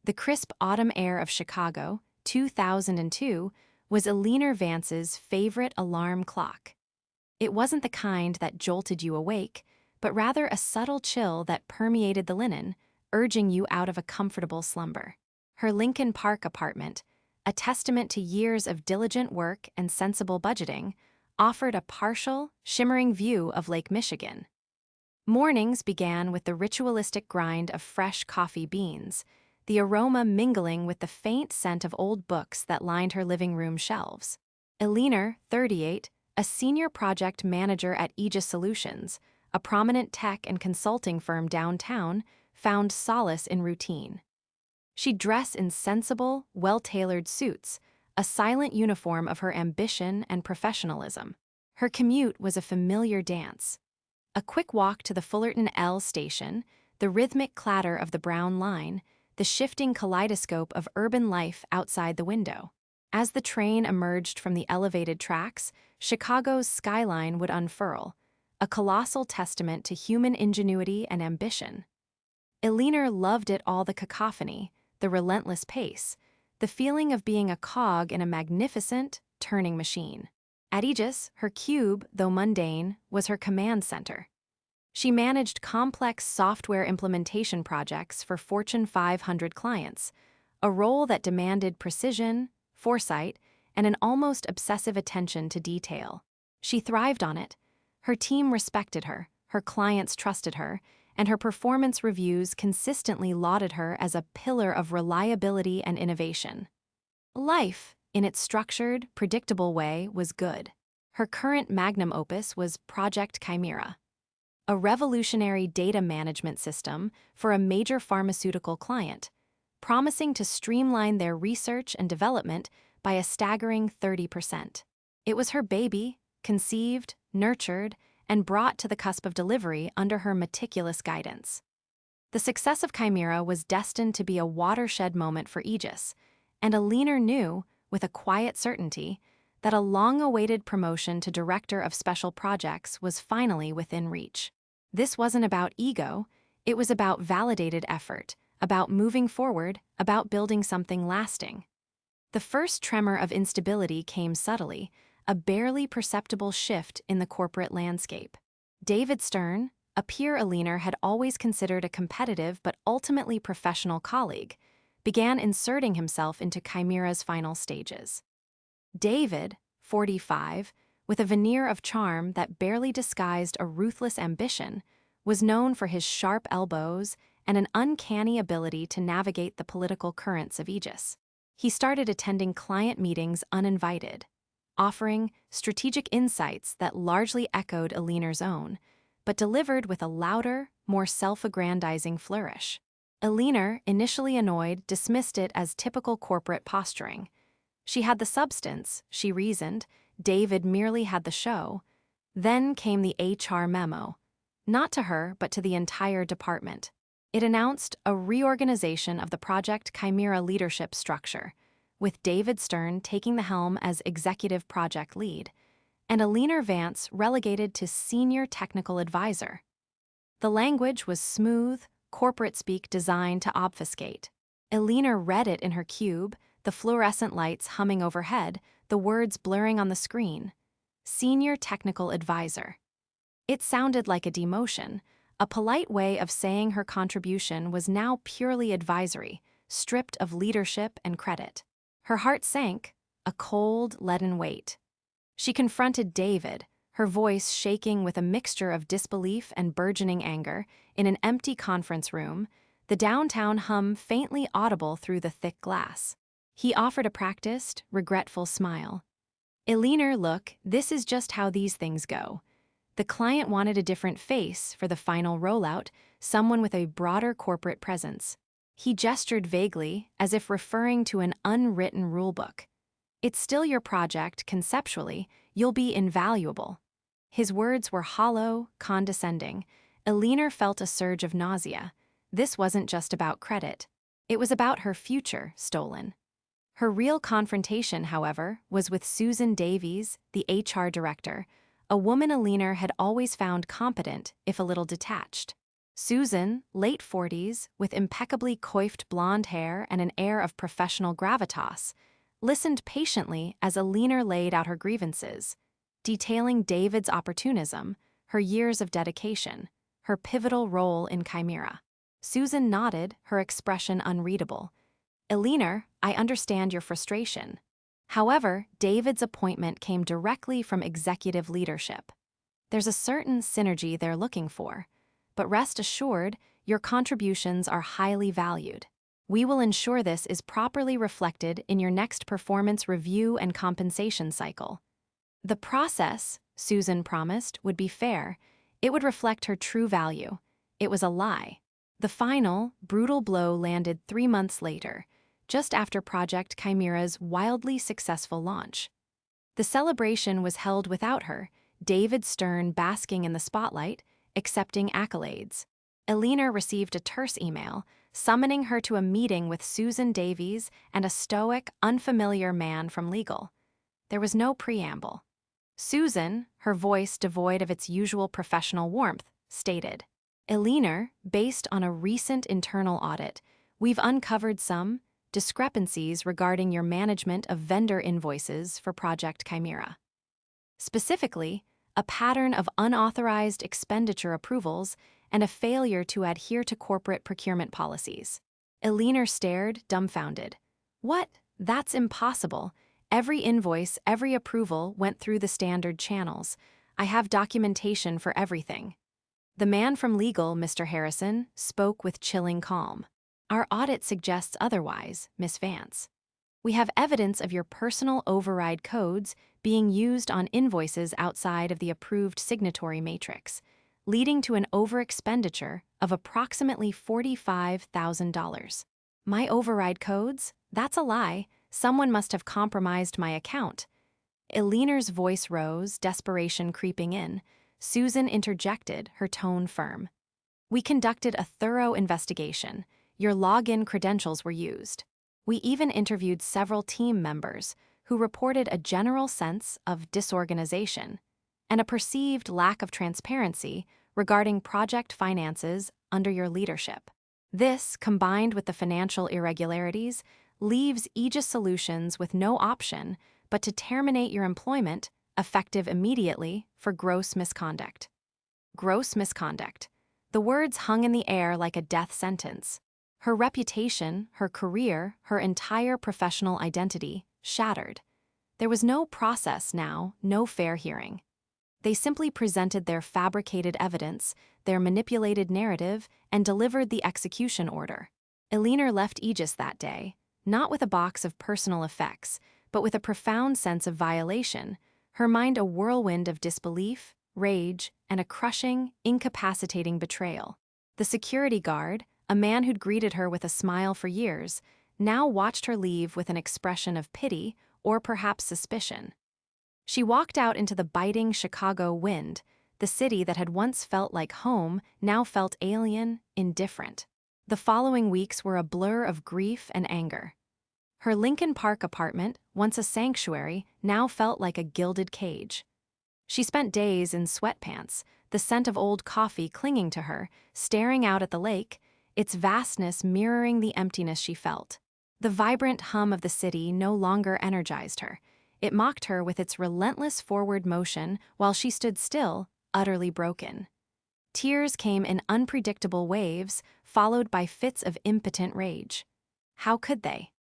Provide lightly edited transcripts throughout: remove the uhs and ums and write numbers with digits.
The crisp autumn air of Chicago, 2002, was Eleanor Vance's favorite alarm clock. It wasn't the kind that jolted you awake, but rather a subtle chill that permeated the linen, urging you out of a comfortable slumber. Her Lincoln Park apartment, a testament to years of diligent work and sensible budgeting, offered a partial, shimmering view of Lake Michigan. Mornings began with the ritualistic grind of fresh coffee beans, the aroma mingling with the faint scent of old books that lined her living room shelves. Eleanor, 38, a senior project manager at Aegis Solutions, a prominent tech and consulting firm downtown, found solace in routine. She'd dress in sensible, well-tailored suits, a silent uniform of her ambition and professionalism. Her commute was a familiar dance. A quick walk to the Fullerton L station, the rhythmic clatter of the Brown line, the shifting kaleidoscope of urban life outside the window. As the train emerged from the elevated tracks, Chicago's skyline would unfurl, a colossal testament to human ingenuity and ambition. Eleanor loved it all: the cacophony, the relentless pace, the feeling of being a cog in a magnificent, turning machine. At Aegis, her cube, though mundane, was her command center. She managed complex software implementation projects for Fortune 500 clients, a role that demanded precision, foresight, and an almost obsessive attention to detail. She thrived on it. Her team respected her clients trusted her, and her performance reviews consistently lauded her as a pillar of reliability and innovation. Life, in its structured, predictable way, was good. Her current magnum opus was Project Chimera, a revolutionary data management system for a major pharmaceutical client, promising to streamline their research and development by a staggering 30%. It was her baby, conceived, nurtured, and brought to the cusp of delivery under her meticulous guidance. The success of Chimera was destined to be a watershed moment for Aegis, and Eleanor knew, with a quiet certainty, that a long-awaited promotion to Director of Special Projects was finally within reach. This wasn't about ego, it was about validated effort, about moving forward, about building something lasting. The first tremor of instability came subtly, a barely perceptible shift in the corporate landscape. David Stern, a peer Eleanor had always considered a competitive but ultimately professional colleague, began inserting himself into Chimera's final stages. David, 45, with a veneer of charm that barely disguised a ruthless ambition, was known for his sharp elbows and an uncanny ability to navigate the political currents of Aegis. He started attending client meetings uninvited, offering strategic insights that largely echoed Eleanor's own, but delivered with a louder, more self-aggrandizing flourish. Eleanor, initially annoyed, dismissed it as typical corporate posturing. She had the substance, she reasoned. David merely had the show. Then came the HR memo, not to her, but to the entire department. It announced a reorganization of the Project Chimera leadership structure, with David Stern taking the helm as executive project lead, and Eleanor Vance relegated to senior technical advisor. The language was smooth, corporate speak designed to obfuscate. Eleanor read it in her cube, the fluorescent lights humming overhead, the words blurring on the screen. Senior technical advisor. It sounded like a demotion, a polite way of saying her contribution was now purely advisory, stripped of leadership and credit. Her heart sank, a cold, leaden weight. She confronted David, her voice shaking with a mixture of disbelief and burgeoning anger, in an empty conference room, the downtown hum faintly audible through the thick glass. He offered a practiced, regretful smile. "Eleanor, look, this is just how these things go." The client wanted a different face for the final rollout, someone with a broader corporate presence. He gestured vaguely, as if referring to an unwritten rulebook. "It's still your project, conceptually, you'll be invaluable." His words were hollow, condescending. Eleanor felt a surge of nausea. This wasn't just about credit. It was about her future stolen. Her real confrontation, however, was with Susan Davies, the HR director, a woman Eleanor had always found competent, if a little detached. Susan, late 40s, with impeccably coiffed blonde hair and an air of professional gravitas, listened patiently as Eleanor laid out her grievances, detailing David's opportunism, her years of dedication, her pivotal role in Chimera. Susan nodded, her expression unreadable. Eleanor, I understand your frustration. However, David's appointment came directly from executive leadership. There's a certain synergy they're looking for, but rest assured, your contributions are highly valued. We will ensure this is properly reflected in your next performance review and compensation cycle. The process, Susan promised, would be fair. It would reflect her true value. It was a lie. The final, brutal blow landed 3 months later, just after Project Chimera's wildly successful launch. The celebration was held without her, David Stern basking in the spotlight, accepting accolades. Eleanor received a terse email, summoning her to a meeting with Susan Davies and a stoic, unfamiliar man from legal. There was no preamble. Susan, her voice devoid of its usual professional warmth, stated, Eleanor, based on a recent internal audit, we've uncovered some discrepancies regarding your management of vendor invoices for Project Chimera. Specifically, a pattern of unauthorized expenditure approvals and a failure to adhere to corporate procurement policies. Eleanor stared, dumbfounded. What? That's impossible. Every invoice, every approval went through the standard channels. I have documentation for everything. The man from legal, Mr. Harrison, spoke with chilling calm. Our audit suggests otherwise, Miss Vance. We have evidence of your personal override codes being used on invoices outside of the approved signatory matrix, leading to an overexpenditure of approximately $45,000. My override codes? That's a lie. Someone must have compromised my account. Eleanor's voice rose, desperation creeping in. Susan interjected, her tone firm. We conducted a thorough investigation. Your login credentials were used. We even interviewed several team members who reported a general sense of disorganization and a perceived lack of transparency regarding project finances under your leadership. This, combined with the financial irregularities, leaves Aegis Solutions with no option but to terminate your employment, effective immediately, for gross misconduct. Gross misconduct. The words hung in the air like a death sentence. Her reputation, her career, her entire professional identity shattered. There was no process now, no fair hearing. They simply presented their fabricated evidence, their manipulated narrative, and delivered the execution order. Eleanor left Aegis that day, not with a box of personal effects, but with a profound sense of violation, her mind a whirlwind of disbelief, rage, and a crushing, incapacitating betrayal. The security guard, a man who'd greeted her with a smile for years, now watched her leave with an expression of pity or perhaps suspicion. She walked out into the biting Chicago wind. The city that had once felt like home now felt alien, indifferent. The following weeks were a blur of grief and anger. Her Lincoln Park apartment, once a sanctuary, now felt like a gilded cage. She spent days in sweatpants, the scent of old coffee clinging to her, staring out at the lake, its vastness mirroring the emptiness she felt. The vibrant hum of the city no longer energized her. It mocked her with its relentless forward motion while she stood still, utterly broken. Tears came in unpredictable waves, followed by fits of impotent rage. How could they?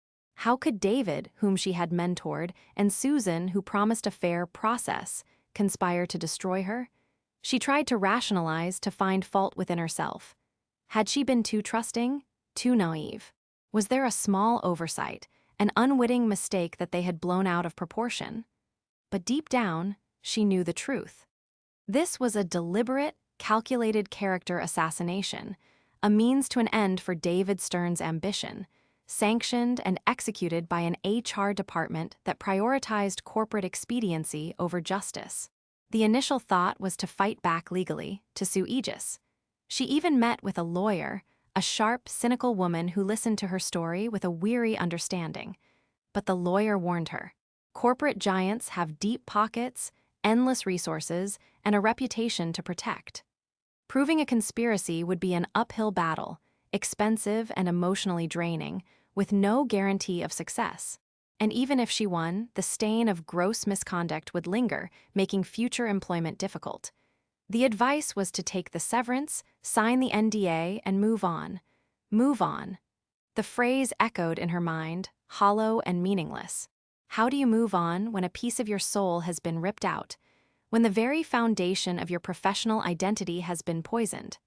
How could David, whom she had mentored, and Susan, who promised a fair process, conspire to destroy her? She tried to rationalize, to find fault within herself. Had she been too trusting, too naive? Was there a small oversight, an unwitting mistake that they had blown out of proportion? But deep down, she knew the truth. This was a deliberate, calculated character assassination, a means to an end for David Stern's ambition, sanctioned and executed by an HR department that prioritized corporate expediency over justice. The initial thought was to fight back legally, to sue Aegis. She even met with a lawyer, a sharp, cynical woman who listened to her story with a weary understanding. But the lawyer warned her. Corporate giants have deep pockets, endless resources, and a reputation to protect. Proving a conspiracy would be an uphill battle, expensive and emotionally draining, with no guarantee of success. And even if she won, the stain of gross misconduct would linger, making future employment difficult. The advice was to take the severance, sign the NDA, and move on. Move on. The phrase echoed in her mind, hollow and meaningless. How do you move on when a piece of your soul has been ripped out, when the very foundation of your professional identity has been poisoned?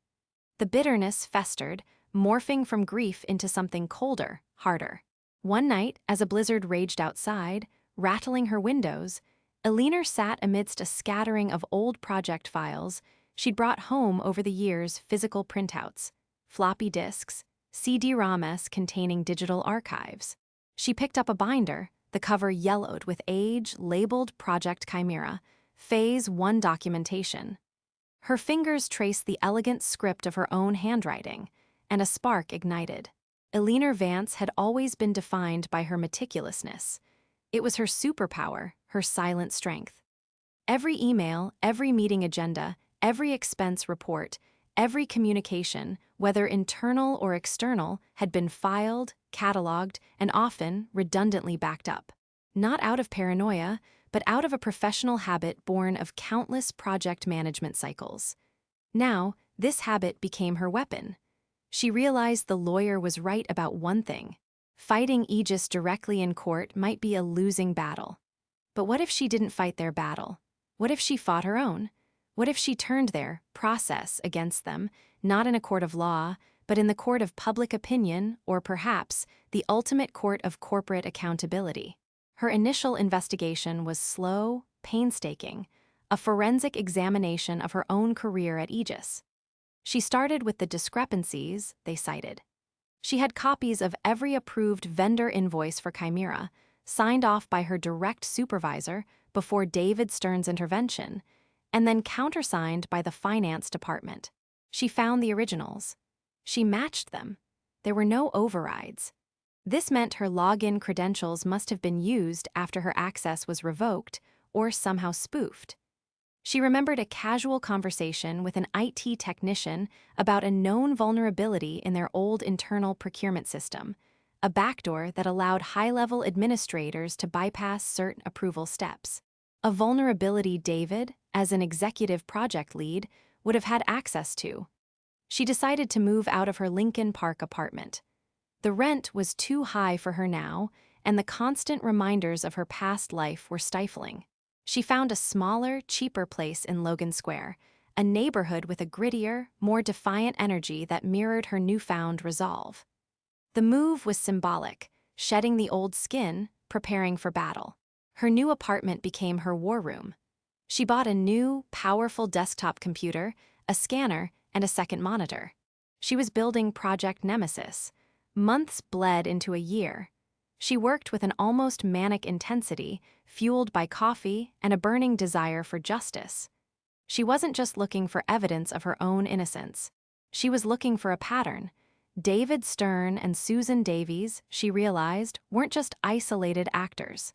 The bitterness festered, morphing from grief into something colder, harder. One night, as a blizzard raged outside, rattling her windows, Eleanor sat amidst a scattering of old project files she'd brought home over the years: physical printouts, floppy disks, CD-ROMs containing digital archives. She picked up a binder, the cover yellowed with age, labeled Project Chimera, Phase 1 documentation. Her fingers traced the elegant script of her own handwriting, and a spark ignited. Eleanor Vance had always been defined by her meticulousness. It was her superpower, her silent strength. Every email, every meeting agenda, every expense report, every communication, whether internal or external, had been filed, cataloged, and often redundantly backed up. Not out of paranoia, but out of a professional habit born of countless project management cycles. Now, this habit became her weapon. She realized the lawyer was right about one thing: fighting Aegis directly in court might be a losing battle. But what if she didn't fight their battle? What if she fought her own? What if she turned their process against them, not in a court of law, but in the court of public opinion, or perhaps the ultimate court of corporate accountability? Her initial investigation was slow, painstaking, a forensic examination of her own career at Aegis. She started with the discrepancies they cited. She had copies of every approved vendor invoice for Chimera, signed off by her direct supervisor before David Stern's intervention, and then countersigned by the finance department. She found the originals. She matched them. There were no overrides. This meant her login credentials must have been used after her access was revoked or somehow spoofed. She remembered a casual conversation with an IT technician about a known vulnerability in their old internal procurement system, a backdoor that allowed high-level administrators to bypass certain approval steps. A vulnerability David, as an executive project lead, would have had access to. She decided to move out of her Lincoln Park apartment. The rent was too high for her now, and the constant reminders of her past life were stifling. She found a smaller, cheaper place in Logan Square, a neighborhood with a grittier, more defiant energy that mirrored her newfound resolve. The move was symbolic, shedding the old skin, preparing for battle. Her new apartment became her war room. She bought a new, powerful desktop computer, a scanner, and a second monitor. She was building Project Nemesis. Months bled into a year. She worked with an almost manic intensity, fueled by coffee and a burning desire for justice. She wasn't just looking for evidence of her own innocence. She was looking for a pattern. David Stern and Susan Davies, she realized, weren't just isolated actors.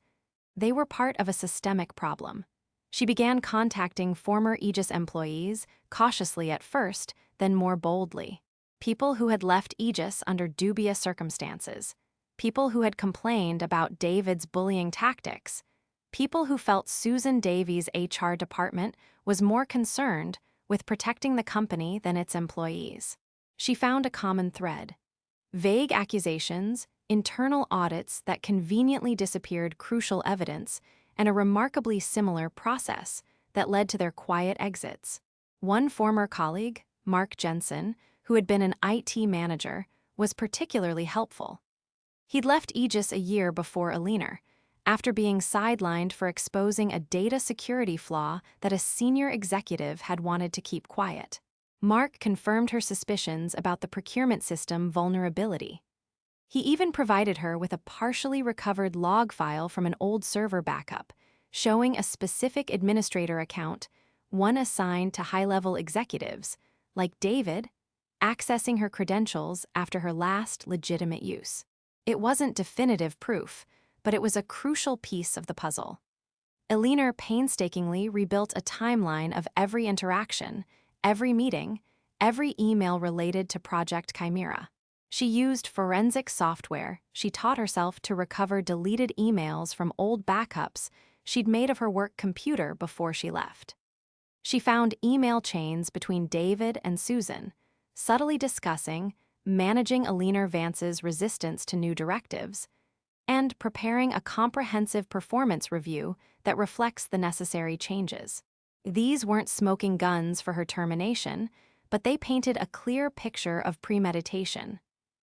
They were part of a systemic problem. She began contacting former Aegis employees, cautiously at first, then more boldly. People who had left Aegis under dubious circumstances. People who had complained about David's bullying tactics. People who felt Susan Davies' HR department was more concerned with protecting the company than its employees. She found a common thread: vague accusations, internal audits that conveniently disappeared crucial evidence, and a remarkably similar process that led to their quiet exits. One former colleague, Mark Jensen, who had been an IT manager, was particularly helpful. He'd left Aegis a year before Eleanor, after being sidelined for exposing a data security flaw that a senior executive had wanted to keep quiet. Mark confirmed her suspicions about the procurement system vulnerability. He even provided her with a partially recovered log file from an old server backup, showing a specific administrator account, one assigned to high-level executives, like David, accessing her credentials after her last legitimate use. It wasn't definitive proof, but it was a crucial piece of the puzzle. Eleanor painstakingly rebuilt a timeline of every interaction, every meeting, every email related to Project Chimera. She used forensic software. She taught herself to recover deleted emails from old backups she'd made of her work computer before she left. She found email chains between David and Susan, subtly discussing managing Eleanor Vance's resistance to new directives, and preparing a comprehensive performance review that reflects the necessary changes. These weren't smoking guns for her termination, but they painted a clear picture of premeditation.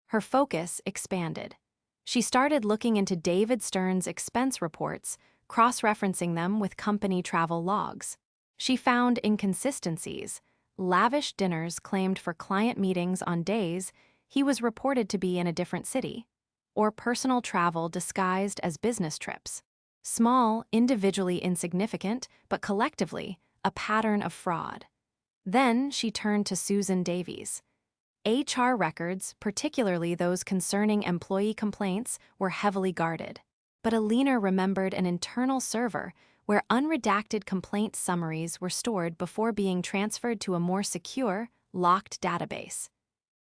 Her focus expanded. She started looking into David Stern's expense reports, cross-referencing them with company travel logs. She found inconsistencies. Lavish dinners claimed for client meetings on days he was reported to be in a different city, or personal travel disguised as business trips. Small, individually insignificant, but collectively, a pattern of fraud. Then she turned to Susan Davies. HR records, particularly those concerning employee complaints, were heavily guarded. But Eleanor remembered an internal server where unredacted complaint summaries were stored before being transferred to a more secure, locked database.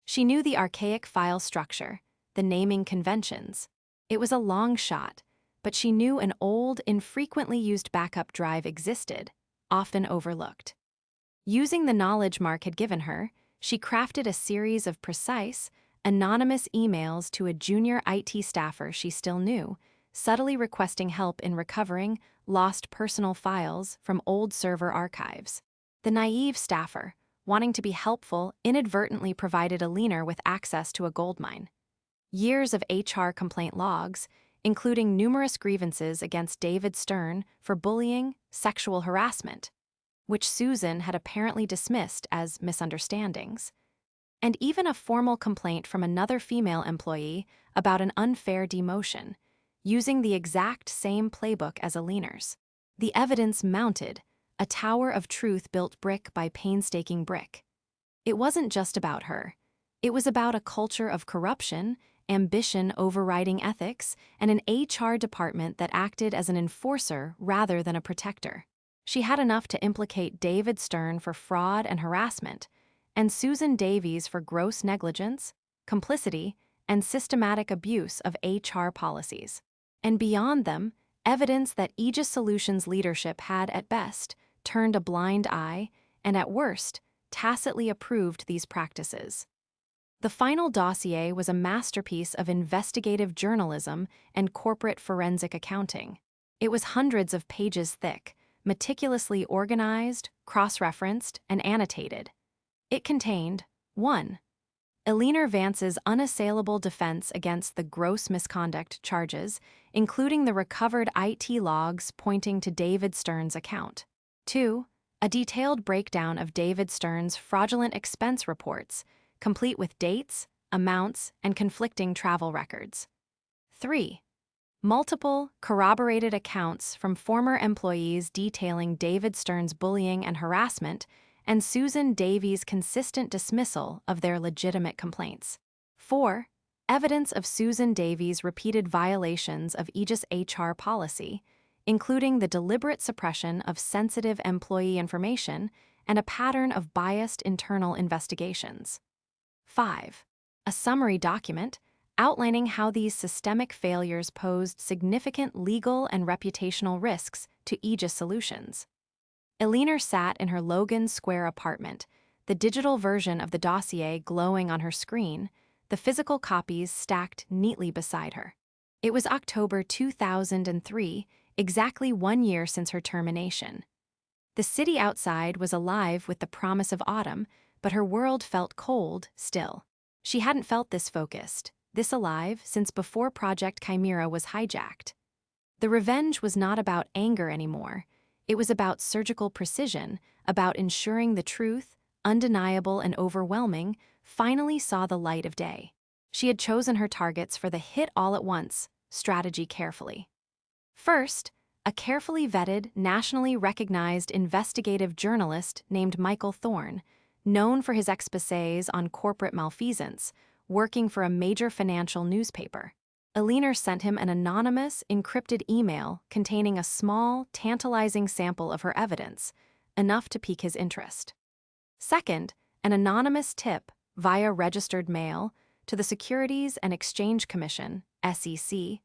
She knew the archaic file structure, the naming conventions. It was a long shot, but she knew an old, infrequently used backup drive existed, often overlooked. Using the knowledge Mark had given her, she crafted a series of precise, anonymous emails to a junior IT staffer she still knew, subtly requesting help in recovering lost personal files from old server archives. The naive staffer, wanting to be helpful, inadvertently provided Eleanor with access to a goldmine. Years of HR complaint logs, including numerous grievances against David Stern for bullying, sexual harassment, which Susan had apparently dismissed as misunderstandings, and even a formal complaint from another female employee about an unfair demotion, using the exact same playbook as Eleanor's. The evidence mounted, a tower of truth built brick by painstaking brick. It wasn't just about her. It was about a culture of corruption, ambition overriding ethics, and an HR department that acted as an enforcer rather than a protector. She had enough to implicate David Stern for fraud and harassment, and Susan Davies for gross negligence, complicity, and systematic abuse of HR policies. And beyond them, evidence that Aegis Solutions leadership had, at best, turned a blind eye, and at worst, tacitly approved these practices. The final dossier was a masterpiece of investigative journalism and corporate forensic accounting. It was hundreds of pages thick, meticulously organized, cross-referenced, and annotated. It contained 1. Eleanor Vance's unassailable defense against the gross misconduct charges, including the recovered IT logs pointing to David Stern's account. 2. A detailed breakdown of David Stern's fraudulent expense reports, complete with dates, amounts, and conflicting travel records. 3. Multiple, corroborated accounts from former employees detailing David Stern's bullying and harassment, and Susan Davies' consistent dismissal of their legitimate complaints. 4. Evidence of Susan Davies' repeated violations of Aegis HR policy, including the deliberate suppression of sensitive employee information and a pattern of biased internal investigations. 5. A summary document outlining how these systemic failures posed significant legal and reputational risks to Aegis Solutions. Eleanor sat in her Logan Square apartment, the digital version of the dossier glowing on her screen, the physical copies stacked neatly beside her. It was October 2003, exactly 1 year since her termination. The city outside was alive with the promise of autumn, but her world felt cold still. She hadn't felt this focused, this alive, since before Project Chimera was hijacked. The revenge was not about anger anymore. It was about surgical precision, about ensuring the truth, undeniable and overwhelming, finally saw the light of day. She had chosen her targets for the hit all at once strategy carefully. First, a carefully vetted, nationally recognized investigative journalist named Michael Thorne, known for his exposés on corporate malfeasance, working for a major financial newspaper. Eleanor sent him an anonymous, encrypted email containing a small, tantalizing sample of her evidence, enough to pique his interest. Second, an anonymous tip via registered mail to the Securities and Exchange Commission, SEC,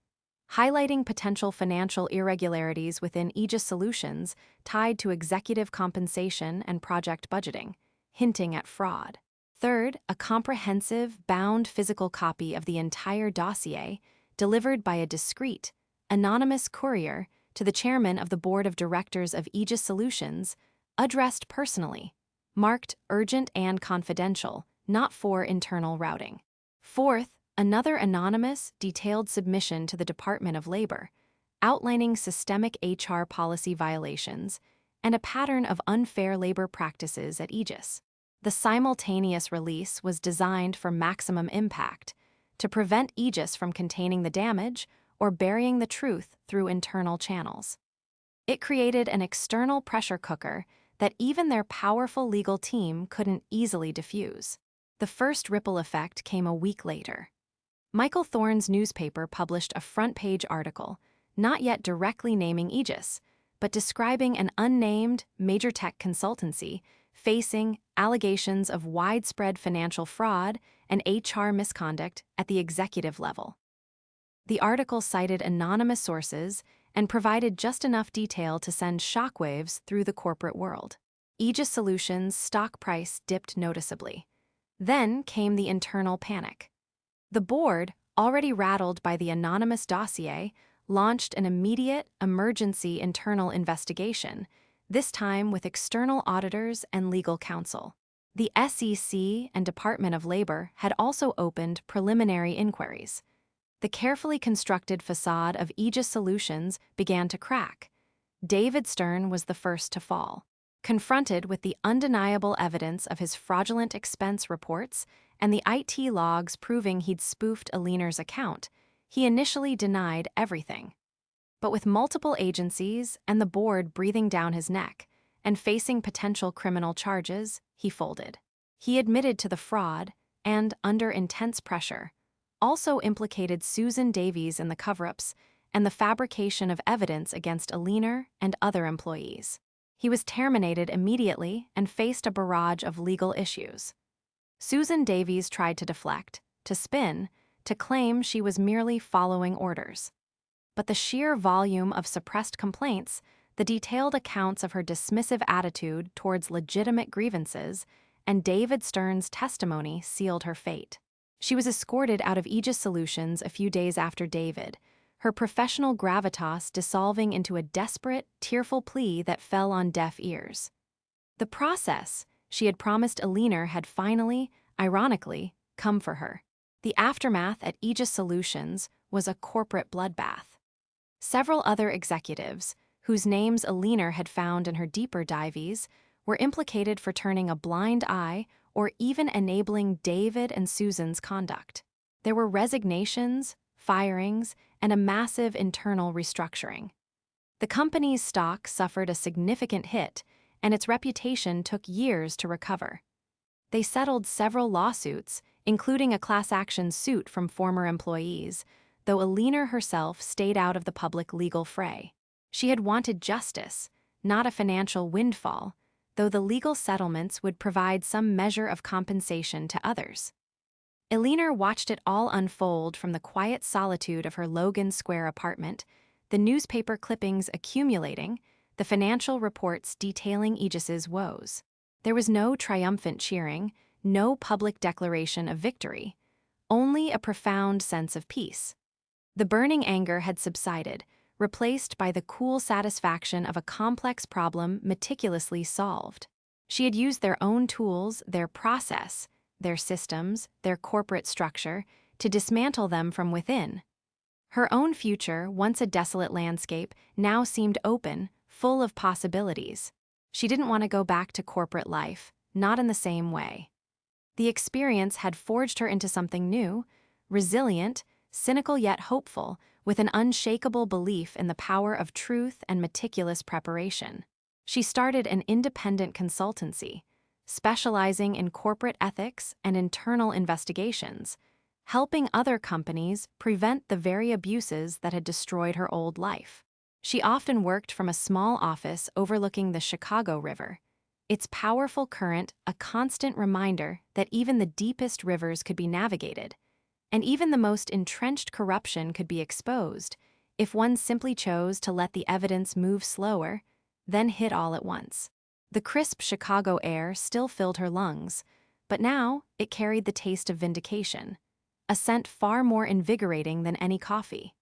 highlighting potential financial irregularities within Aegis Solutions tied to executive compensation and project budgeting, hinting at fraud. Third, a comprehensive, bound physical copy of the entire dossier, delivered by a discreet, anonymous courier to the chairman of the board of directors of Aegis Solutions, addressed personally, marked urgent and confidential, not for internal routing. Fourth, another anonymous, detailed submission to the Department of Labor, outlining systemic HR policy violations and a pattern of unfair labor practices at Aegis. The simultaneous release was designed for maximum impact, to prevent Aegis from containing the damage or burying the truth through internal channels. It created an external pressure cooker that even their powerful legal team couldn't easily diffuse. The first ripple effect came a week later. Michael Thorne's newspaper published a front-page article, not yet directly naming Aegis, but describing an unnamed major tech consultancy facing allegations of widespread financial fraud and HR misconduct at the executive level. The article cited anonymous sources and provided just enough detail to send shockwaves through the corporate world. Aegis Solutions' stock price dipped noticeably. Then came the internal panic. The board, already rattled by the anonymous dossier, launched an immediate, emergency internal investigation, this time with external auditors and legal counsel. The SEC and Department of Labor had also opened preliminary inquiries. The carefully constructed facade of Aegis Solutions began to crack. David Stern was the first to fall. Confronted with the undeniable evidence of his fraudulent expense reports and the IT logs proving he'd spoofed Eleanor's account, he initially denied everything. But with multiple agencies and the board breathing down his neck and facing potential criminal charges, he folded. He admitted to the fraud and, under intense pressure, also implicated Susan Davies in the cover-ups and the fabrication of evidence against Eleanor and other employees. He was terminated immediately and faced a barrage of legal issues. Susan Davies tried to deflect, to spin, to claim she was merely following orders. But the sheer volume of suppressed complaints, the detailed accounts of her dismissive attitude towards legitimate grievances, and David Stern's testimony sealed her fate. She was escorted out of Aegis Solutions a few days after David, her professional gravitas dissolving into a desperate, tearful plea that fell on deaf ears. The process she had promised Eleanor had finally, ironically, come for her. The aftermath at Aegis Solutions was a corporate bloodbath. Several other executives, whose names Eleanor had found in her deeper dives, were implicated for turning a blind eye or even enabling David and Susan's conduct. There were resignations, firings, and a massive internal restructuring. The company's stock suffered a significant hit, and its reputation took years to recover. They settled several lawsuits, including a class action suit from former employees, though Eleanor herself stayed out of the public legal fray. She had wanted justice, not a financial windfall, though the legal settlements would provide some measure of compensation to others. Eleanor watched it all unfold from the quiet solitude of her Logan Square apartment, the newspaper clippings accumulating, the financial reports detailing Aegis's woes. There was no triumphant cheering, no public declaration of victory, only a profound sense of peace. The burning anger had subsided, replaced by the cool satisfaction of a complex problem meticulously solved. She had used their own tools, their process, their systems, their corporate structure, to dismantle them from within. Her own future, once a desolate landscape, now seemed open, full of possibilities. She didn't want to go back to corporate life, not in the same way. The experience had forged her into something new, resilient, cynical yet hopeful, with an unshakable belief in the power of truth and meticulous preparation. She started an independent consultancy, specializing in corporate ethics and internal investigations, helping other companies prevent the very abuses that had destroyed her old life. She often worked from a small office overlooking the Chicago River, its powerful current a constant reminder that even the deepest rivers could be navigated, and even the most entrenched corruption could be exposed if one simply chose to let the evidence move slower, then hit all at once. The crisp Chicago air still filled her lungs, but now it carried the taste of vindication, a scent far more invigorating than any coffee.